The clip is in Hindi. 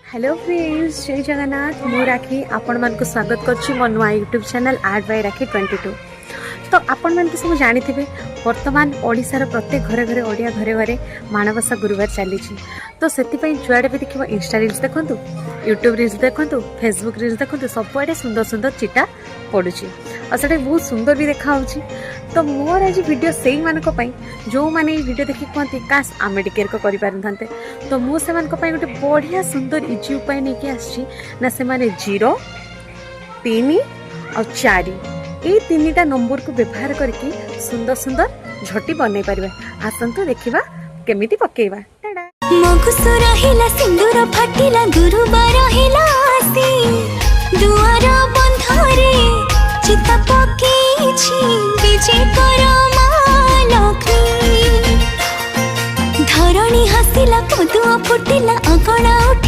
हेलो फ्रेंड्स, जय जगन्नाथ। मु राखी आपण मान को स्वागत करछि मो नुआ यूट्यूब चैनल आर्ट बाय राखी 22। तो आपण मान सब जानी थे वर्तमान ओडिशार प्रत्येक घरे घरे ओडिया घरे घरे माणवसा गुरुवार चली। तो से जुआड़े भी देखो इंस्टा रील्स देखूँ, यूट्यूब रील्स देखूँ, फेसबुक रील्स देखूँ, सबुआड़े सुंदर सुंदर चिटा पड़ू और से बहुत सुंदर भी देखा। तो मोर आज वीडियो से जो मैंने वीडियो देखिए कहते काश आम टिके कर पारे, तो मुझे गोटे बढ़िया सुंदर इजी उपाय नहीं कि ना से 0 3 और 4 ये 3टा नंबर को व्यवहार करके सुंदर सुंदर झटी बनई पारे। आसतु देखा केमिति पकेइबा। मगुसुर हिला सिंदूर फाटिला गुरुबार हिला आसी दुआर बंधरे चिता पकेछि विजय कर लक्ष्मी धरणी हसिला पदुआ फुटिला अगणा उठी।